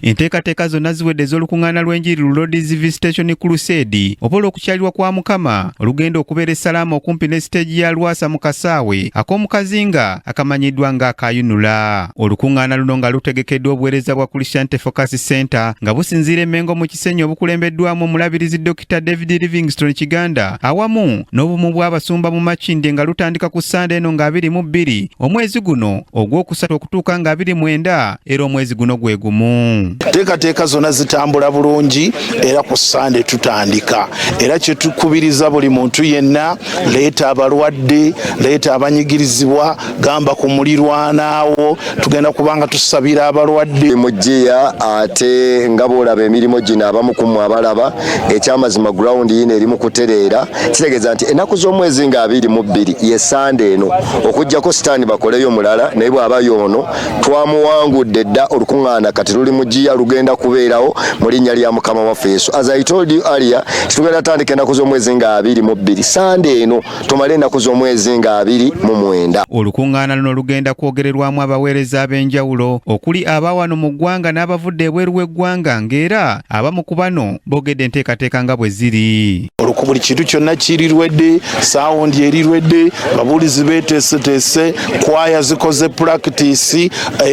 Enteekateeka zonna ziwedde ez'olukuŋŋaana lw'enjiri Lord's Visitation Crusade obola okukyalirwa kwa Mukama olugenda okubeera essalaamu okumpi ne siteegi ya Lwasa mu kasaawe ak'omukazinga akamanyiddwa nga Akayunula. Olukuŋŋaana luno nga lutegekeddwa obuweereza bwa Christian Focus Center nga businziira Mengo mu Kisenyi obukulembeddwamu omulabirizi Dr. David Livingstone Kiganda awamu n'obumu bw'abasumba mu Makindye nga lutandika ku Ssande eno nga 22 omwezi guno ogwokusatu okutuuka nga 29 era omwezi guno gwe gumu. Teekateeka zonna zitambula bulungi era ku Ssande tutandika era kye tukubiriza buli muntu yenna leeta abalwadde leeta abanyigirizibwa gamba ku mulirwanaawo tugenda kubanga tusabira abalwadde mujiya ate nga boolaba emirimu gino abamu ku mmwe abalaba ekyamazima ground yino eri mu kutereera kitegeeza nti ennaku z'omwezi nga 22 ye Ssande eno okuggyako sitaani bakoleyo mulala naye bw'abayo ono twamuwangudde dda olukuŋŋaana kati luli mujiya lugenda kubeerawo mu linnya lya Mukama waffe Yesu. As I told you earlier, tugenda tandika ennaku z'omwezi nga 22 Ssande eno tumale ennaku z'omwezi nga 29. Olukuŋŋaana luno lugenda kwogererwamu abaweereza ab'enjawulo okuli abawano mu ggwanga n'abavudde ebweru w'eggwanga ng'era abamu ku bano boogedde enteekateeka nga bwe ziri. Buli kintu kyonna kirirwedde, saawundi erirwedde, ababuulizi beeteeseteese, kwaya zikoze practice,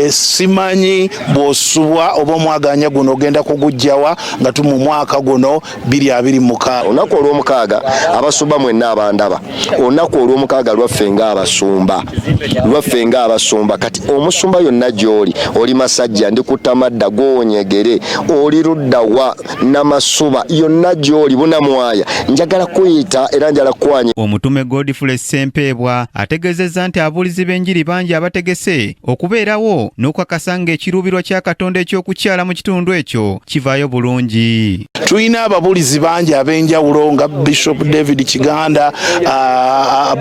simanyi bw'osubwa oba omwaganya guno ogenda kugujjawa nga tu mu mwaka guno 2026. Olunaku olw'omukaaga abasumba mwenna abandaba, olunaku olw'omukaaga lwaffe ng'abasumba kati omusumba yonna gy'oli oli Masajja ndikutta madda gwonyegere oli luddawa Namasuba yonna gy'oli Bunamwaya njagala kuyita era njala kwanya. Omutume Godfrey Ssempeebwa ategeezezza nti ababuulizi b'enjiri bangi abategese okubeerawo n'okukakasa ng'ekiruubirwa kya Katonda eky'okukyala mu kitundu ekyo kivaayo bulungi. Tulina ababuulizi bangi ab'enjawulo nga Bishop David Kiganda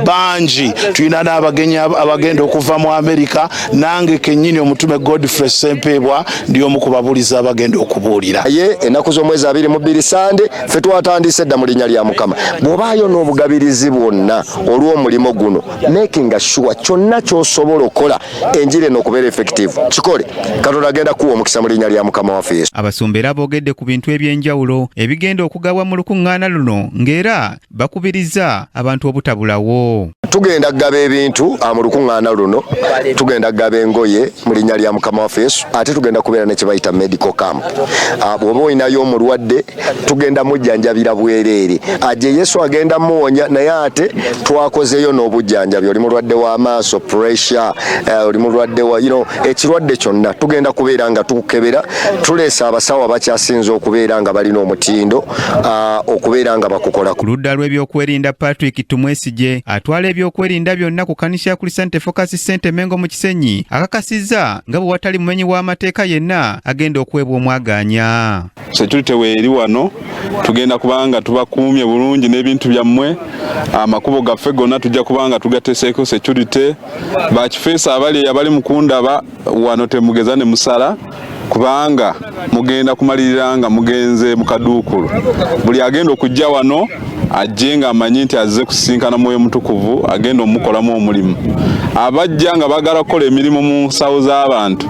bangi, tulina n'abagenyi abagenda okuva mu Amerika, nange kennyini omutume Godfrey Ssempeebwa ndi omu ku babuulizi abagenda okubuulira. Ye ennaku z'omwezi 22 Ssande ffe twatandise dda mu linnya lya Mukama. Bw'obaayo n'obugabirizi bwonna olw'omulimo guno making sure kyonna ky'osobola okukola enjiri eno okubeera effective kikole. Katonda agenda kuwa omukisa mu linnya lya Mukama waffe Yesu. Abasumba era boogedde ku bintu eby'enjawulo ebigenda okugabwa mu lukuŋŋaana luno ng'era bakubiriza abantu obutabulawo. Tugenda kugaba ebintu mu lukuŋŋaana luno, tugenda kugaba engoye mu linnya lya Mukama waffe Yesu, ate tugenda kubeera ne kye bayita medical camp. Bw'oba olinayo omulwadde tugenda mujjanjabira bwereere, ajje Yesu agenda muwonya, naye ate twakozeyo n'obujjanjabi. Oli mulwadde w'amaaso, pressure, oli mulwadde wa ekirwadde kyonna tugenda kubeera nga tukukebera, tuleesa abasawo abakyasinze okubeera nga balina omutindo okubeera nga bakukola. Ku ludda lw'ebyokwerinda Patrick Tumwesige atwala ebyokwerinda byonna ku kanisa ya Christian Focus Center Mengo mu Kisenyi akakasizza nga bwe watali mumenyi w'amateeka yenna agenda okwebwa omwaganya. Security weeri wano tugenda kubanga tubakuumye bulungi n'ebintu byammwe, amakubo gaffe gonna tujja kubanga tugateseeko security. Bakifeesa abali mukundaba wano temugeza ne musala kubanga mugenda kumalirira nga mugenze mu kaduukulu. Buli agenda okujja wano ajje nga amanyi nti azze kusisinkana Mwoyo Mutukuvu agenda omukolamu omulimu. Abajja nga bagala kukola emirimu mu nsawo z'abantu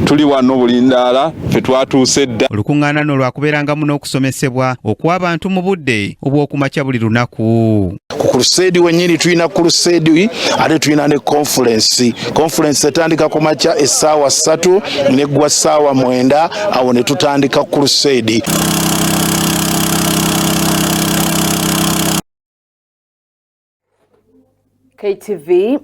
tuli wano buli ndaala ffe twatuuse dda. Olukuŋŋaana luno lwakubeerangamu n'okusomesebwa okw'abantu mu budde obw'okumakya buli lunaku. Ku Crusade wennyini tulina Crusade ate tulina ne conference etandika ku makya essaawa 3 neggwa ssaawa 9 awo ne tutandika Crusade. KTV